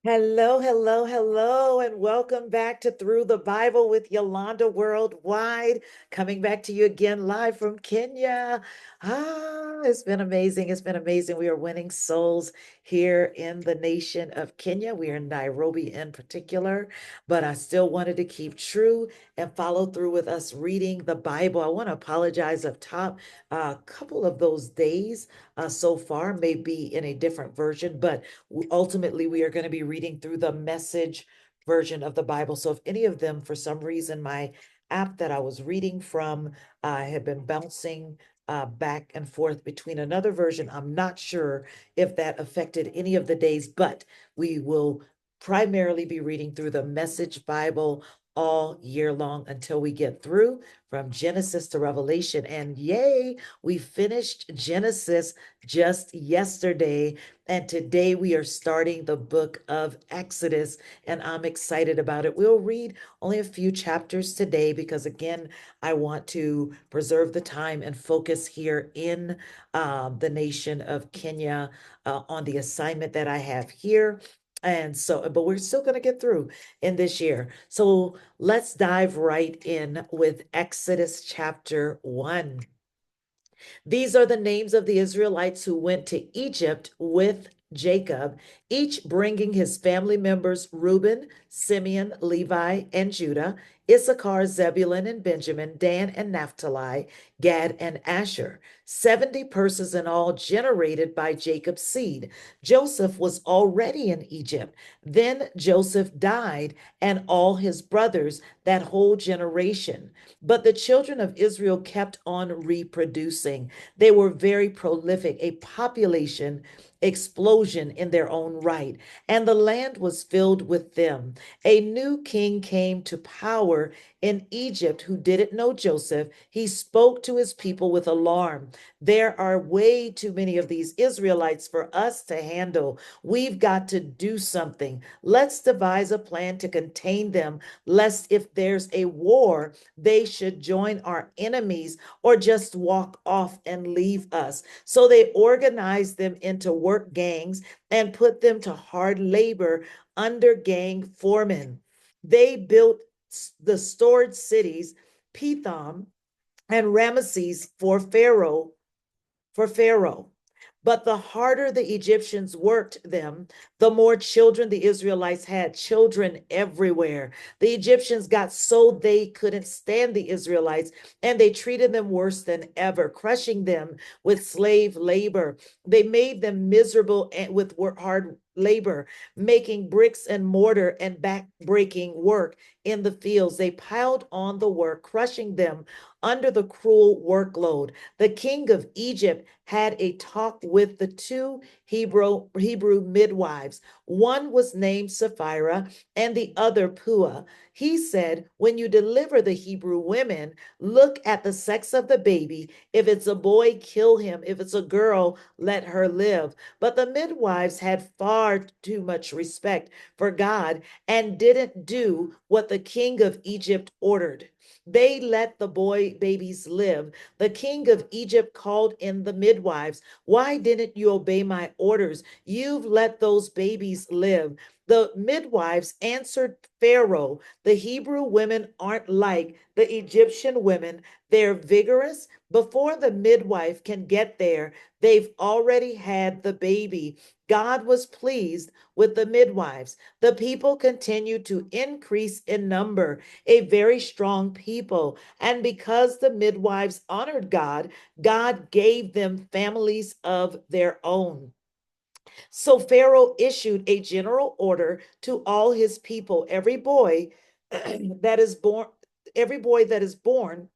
Hello, hello, hello, and welcome back to Through the Bible with Yolanda Worldwide. Coming back to you again live from Kenya. It's been amazing. It's been amazing. We are winning souls here in the nation of Kenya. We are in Nairobi in particular, but I still wanted to keep true and follow through with us reading the Bible. I want to apologize up top. A couple of those days so far may be in a different version, but ultimately we are going to be reading through the message version of the Bible. So if any of them, for some reason, my app that I was reading from had been bouncing back and forth between another version, I'm not sure if that affected any of the days, but we will primarily be reading through the message Bible all year long until we get through from Genesis to Revelation. And yay, we finished Genesis just yesterday. And today we are starting the book of Exodus, and I'm excited about it. We'll read only a few chapters today because, again, I want to preserve the time and focus here in the nation of Kenya on the assignment that I have here. And so, but we're still going to get through in this year. So let's dive right in with Exodus chapter 1. These are the names of the Israelites who went to Egypt with Jacob, each bringing his family members Reuben, Simeon, Levi, and Judah, Issachar, Zebulun, and Benjamin, Dan and Naphtali, Gad and Asher. 70 persons in all generated by Jacob's seed. Joseph was already in Egypt. Then Joseph died, and all his brothers, that whole generation. But the children of Israel kept on reproducing. They were very prolific, a population explosion in their own right, and the land was filled with them. A new king came to power in Egypt who didn't know Joseph. He spoke to his people with alarm. There are way too many of these Israelites for us to handle. We've got to do something. Let's devise a plan to contain them, lest if there's a war, they should join our enemies or just walk off and leave us. So they organized them into work gangs and put them to hard labor under gang foremen. They built the stored cities, Pithom and Ramesses for Pharaoh. But the harder the Egyptians worked them, the more children the Israelites had, children everywhere. The Egyptians got so they couldn't stand the Israelites, and they treated them worse than ever, crushing them with slave labor. They made them miserable with hard labor, making bricks and mortar and back-breaking work in the fields. They piled on the work, crushing them under the cruel workload. The king of Egypt had a talk with the two Hebrew midwives. One was named Sapphira and the other Pua. He said, when you deliver the Hebrew women, look at the sex of the baby. If it's a boy, kill him. If it's a girl, let her live. But the midwives had far too much respect for God and didn't do what the king of Egypt ordered. They let the boy babies live. The king of Egypt called in the midwives. Why didn't you obey my orders? You've let those babies live. The midwives answered Pharaoh, the Hebrew women aren't like the Egyptian women. They're vigorous. Before the midwife can get there, they've already had the baby. God was pleased with the midwives. The people continued to increase in number, a very strong people. And because the midwives honored God, God gave them families of their own. So Pharaoh issued a general order to all his people, that is born, every boy that is born,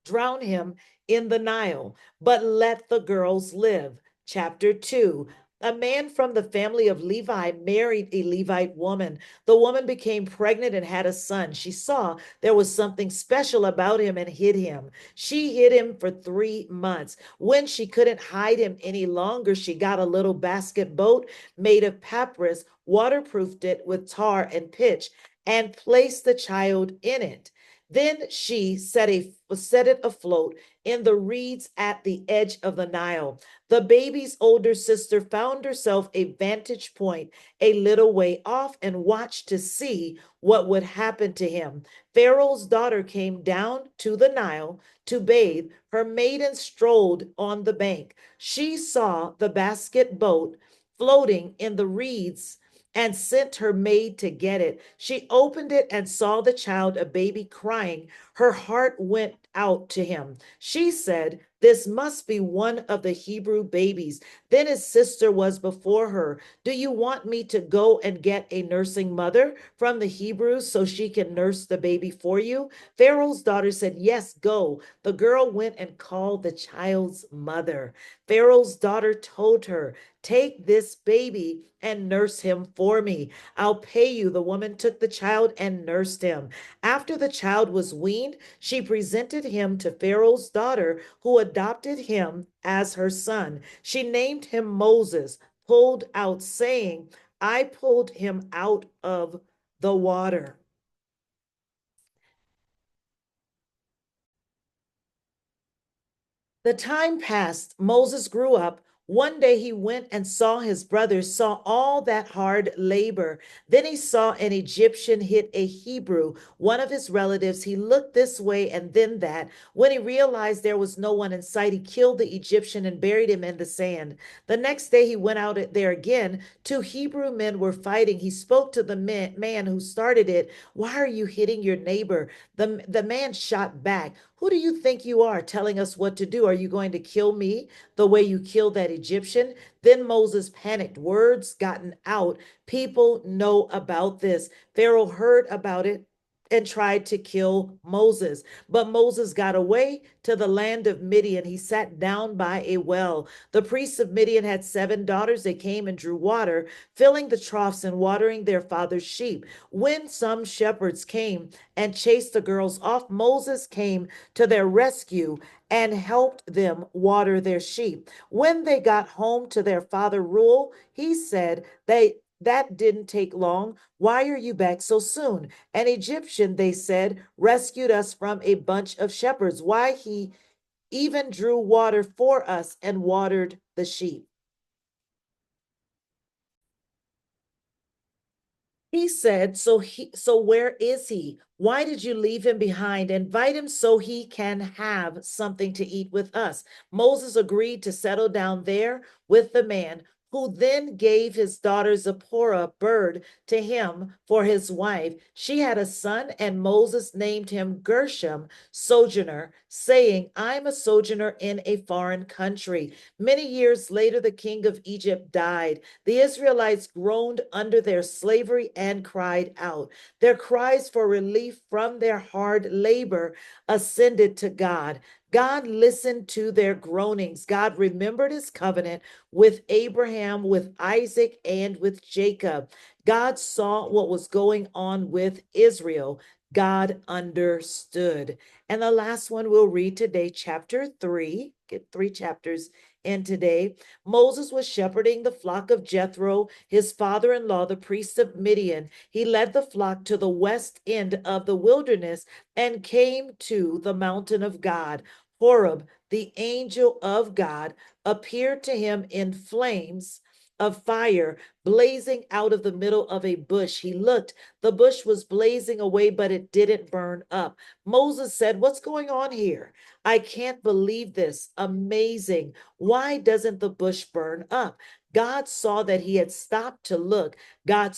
drown him in the Nile, but let the girls live. Chapter 2. A man from the family of Levi married a Levite woman. The woman became pregnant and had a son. She saw there was something special about him and hid him. She hid him for 3 months. When she couldn't hide him any longer, she got a little basket boat made of papyrus, waterproofed it with tar and pitch, and placed the child in it. Then she set it afloat in the reeds at the edge of the Nile. The baby's older sister found herself a vantage point a little way off and watched to see what would happen to him. Pharaoh's daughter came down to the Nile to bathe. Her maiden strolled on the bank. She saw the basket boat floating in the reeds and sent her maid to get it. She opened it and saw the child, a baby, crying. Her heart went out to him. She said, "This must be one of the Hebrew babies." Then his sister was before her. "Do you want me to go and get a nursing mother from the Hebrews so she can nurse the baby for you?" Pharaoh's daughter said, "Yes, go." The girl went and called the child's mother. Pharaoh's daughter told her, "Take this baby and nurse him for me. I'll pay you." The woman took the child and nursed him. After the child was weaned, she presented him to Pharaoh's daughter, who adopted him as her son. She named him Moses, pulled out, saying, "I pulled him out of the water." The time passed. Moses grew up. One day he went and saw his brothers, saw all that hard labor. Then he saw an Egyptian hit a Hebrew, one of his relatives. He looked this way and then that. When he realized there was no one in sight, he killed the Egyptian and buried him in the sand. The next day he went out there again. Two Hebrew men were fighting. He spoke to the man who started it. "Why are you hitting your neighbor?" The man shot back, "Who do you think you are telling us what to do? Are you going to kill me the way you killed that Egyptian?" Then Moses panicked. Words gotten out. People know about this. Pharaoh heard about it and tried to kill Moses. But Moses got away to the land of Midian. He sat down by a well. The priests of Midian had 7 daughters. They came and drew water, filling the troughs and watering their father's sheep. When some shepherds came and chased the girls off, Moses came to their rescue and helped them water their sheep. When they got home to their father Reuel, he said, that didn't take long. Why are you back so soon?" "An Egyptian," they said, "rescued us from a bunch of shepherds. Why, he even drew water for us and watered the sheep." He said, so where is he? Why did you leave him behind? Invite him so he can have something to eat with us." Moses agreed to settle down there with the man, who then gave his daughter Zipporah bird to him for his wife. She had a son, and Moses named him Gershom, sojourner, saying, "I'm a sojourner in a foreign country." Many years later, the king of Egypt died. The Israelites groaned under their slavery and cried out. Their cries for relief from their hard labor ascended to God. God listened to their groanings. God remembered his covenant with Abraham, with Isaac, and with Jacob. God saw what was going on with Israel. God understood. And the last one we'll read today, chapter 3. Get 3 chapters in today. Moses was shepherding the flock of Jethro, his father-in-law, the priest of Midian. He led the flock to the west end of the wilderness and came to the mountain of God. Horeb, the angel of God, appeared to him in flames of fire blazing out of the middle of a bush. He looked, the bush was blazing away, but it didn't burn up. Moses said, "What's going on here? I can't believe this. Amazing. Why doesn't the bush burn up?" God saw that he had stopped to look. God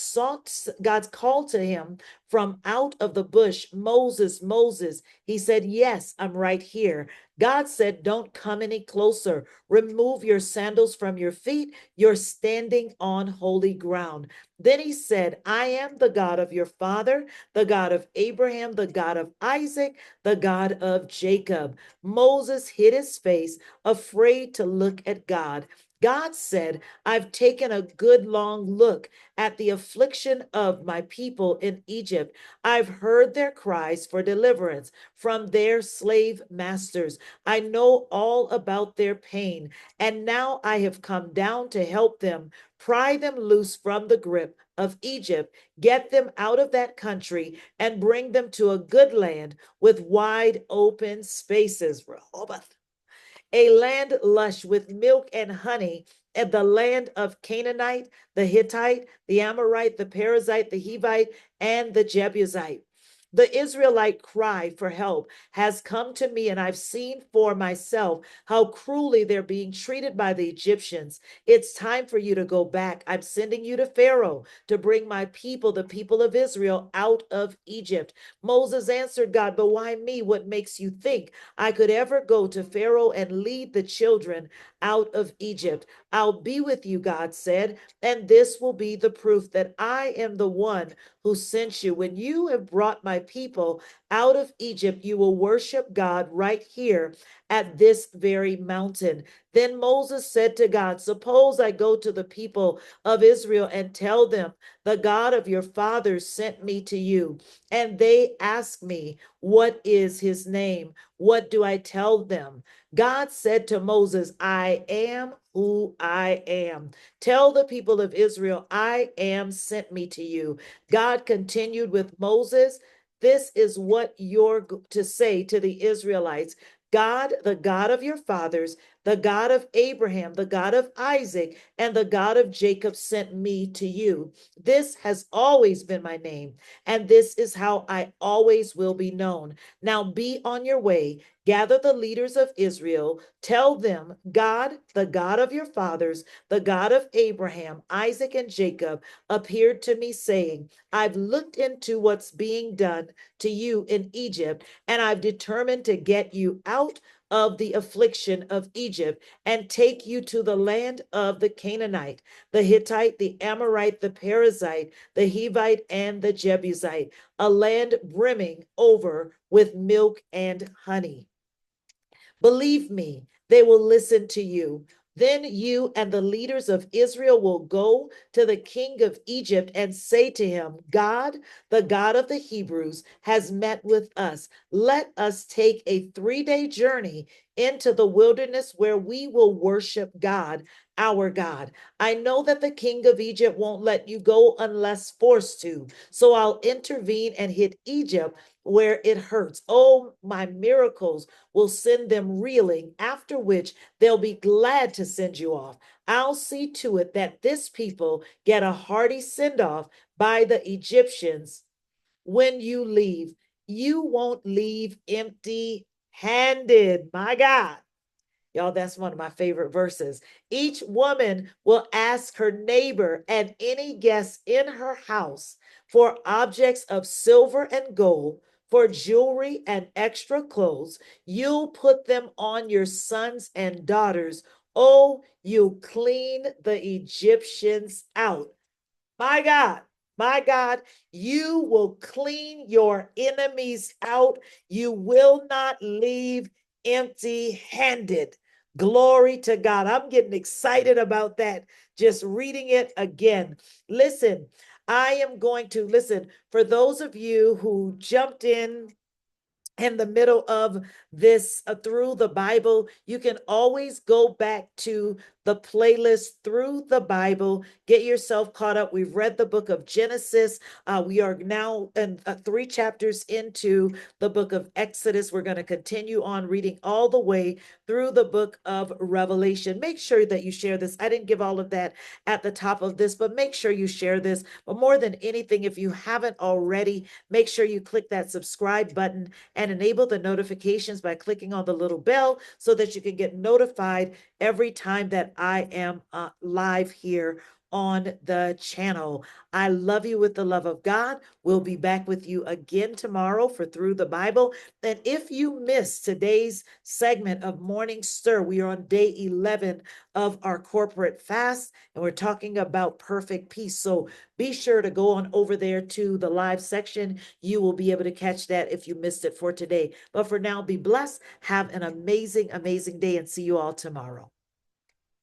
called to him from out of the bush, "Moses, Moses." He said, "Yes, I'm right here." God said, "Don't come any closer. Remove your sandals from your feet. You're standing on holy ground." Then he said, "I am the God of your father, the God of Abraham, the God of Isaac, the God of Jacob." Moses hid his face, afraid to look at God. God said, I've taken a good long look at the affliction of my people in Egypt. I've heard their cries for deliverance from their slave masters. I know all about their pain, and now I have come down to help them, pry them loose from the grip of Egypt, get them out of that country, and bring them to a good land with wide open spaces. Rehoboth, a land lush with milk and honey, and the land of Canaanite, the Hittite, the Amorite, the Perizzite, the Hivite, and the Jebusite. The Israelite cry for help has come to me, and I've seen for myself how cruelly they're being treated by the Egyptians. It's time for you to go back. I'm sending you to Pharaoh to bring my people, the people of Israel, out of Egypt. Moses answered God, but why me? What makes you think I could ever go to Pharaoh and lead the children out of Egypt? I'll be with you, God said, and this will be the proof that I am the one who sent you. When you have brought my people out of Egypt, you will worship God right here at this very mountain. Then Moses said to God, suppose I go to the people of Israel and tell them, the God of your fathers sent me to you. And they ask me, what is his name? What do I tell them? God said to Moses, I am who I am. Tell the people of Israel, I am sent me to you. God continued with Moses, this is what you're to say to the Israelites. God, the God of your fathers, the God of Abraham, the God of Isaac, and the God of Jacob sent me to you. This has always been my name, and this is how I always will be known. Now be on your way. Gather the leaders of Israel. Tell them, God, the God of your fathers, the God of Abraham, Isaac, and Jacob, appeared to me, saying, I've looked into what's being done to you in Egypt, and I've determined to get you out of the affliction of Egypt and take you to the land of the Canaanite, the Hittite, the Amorite, the Perizzite, the Hivite, and the Jebusite, a land brimming over with milk and honey. Believe me, they will listen to you. Then you and the leaders of Israel will go to the king of Egypt and say to him, God, the God of the Hebrews, has met with us. Let us take a 3-day journey into the wilderness where we will worship God, our God. I know that the king of Egypt won't let you go unless forced to. So I'll intervene and hit Egypt where it hurts. Oh, my miracles will send them reeling, after which they'll be glad to send you off. I'll see to it that this people get a hearty send off by the Egyptians when you leave. You won't leave empty handed. My God. Y'all, that's one of my favorite verses. Each woman will ask her neighbor and any guest in her house for objects of silver and gold, for jewelry and extra clothes. You'll put them on your sons and daughters. Oh, you clean the Egyptians out. My God, you will clean your enemies out. You will not leave empty handed. Glory to God. I'm getting excited about that, just reading it again. Listen, I am going to listen for those of you who jumped in the middle of this through the Bible, you can always go back to the playlist through the Bible. Get yourself caught up. We've read the book of Genesis. We are now in 3 chapters into the book of Exodus. We're going to continue on reading all the way through the book of Revelation. Make sure that you share this. I didn't give all of that at the top of this, but make sure you share this. But more than anything, if you haven't already, make sure you click that subscribe button and enable the notifications by clicking on the little bell so that you can get notified every time that I am live here on the channel. I love you with the love of God. We'll be back with you again tomorrow for Through the Bible. And if you missed today's segment of Morning Stir, we are on day 11 of our corporate fast, and we're talking about perfect peace. So be sure to go on over there to the live section. You will be able to catch that if you missed it for today. But for now, be blessed. Have an amazing, amazing day, and see you all tomorrow.